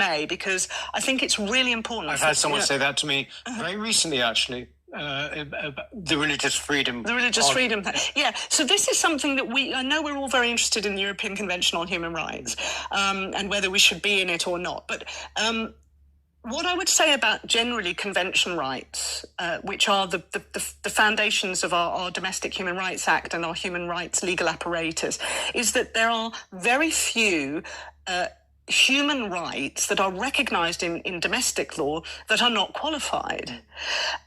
may, because I think it's really important. I've had someone say that to me very recently, actually. The religious freedom. The religious freedom. Yeah. So this is something that I know we're all very interested in the European Convention on Human Rights, and whether we should be in it or not. But what I would say about generally convention rights, which are the foundations of our Domestic Human Rights Act and our human rights legal apparatus, is that there are very few human rights that are recognised in domestic law that are not qualified.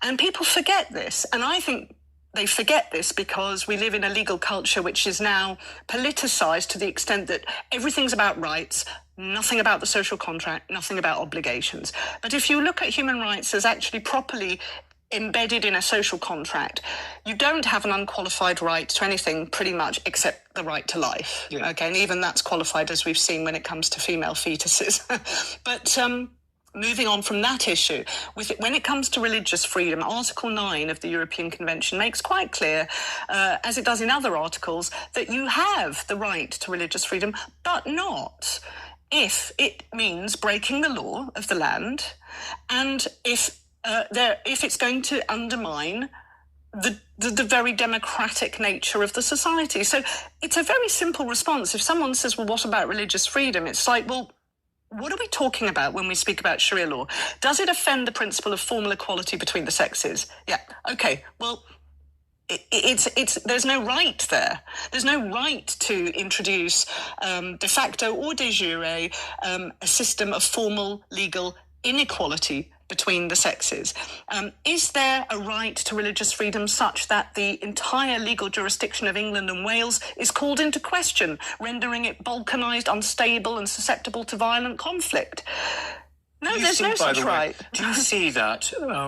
And people forget this. And I think they forget this because we live in a legal culture which is now politicised to the extent that everything's about rights, nothing about the social contract, nothing about obligations. But if you look at human rights as actually properly embedded in a social contract, you don't have an unqualified right to anything pretty much except the right to life. Yeah. Okay, and even that's qualified, as we've seen, when it comes to female fetuses. But moving on from that issue, when it comes to religious freedom, Article 9 of the European Convention makes quite clear, as it does in other articles, that you have the right to religious freedom, but not if it means breaking the law of the land, and if it's going to undermine the very democratic nature of the society. So it's a very simple response. If someone says, well, what about religious freedom? It's like, well, what are we talking about when we speak about Sharia law? Does it offend the principle of formal equality between the sexes? Yeah, okay, well, there's no right there. There's no right to introduce de facto or de jure a system of formal legal inequality between the sexes. Is there a right to religious freedom such that the entire legal jurisdiction of England and Wales is called into question, rendering it balkanised, unstable and susceptible to violent conflict? No, there's no such right. Do you see that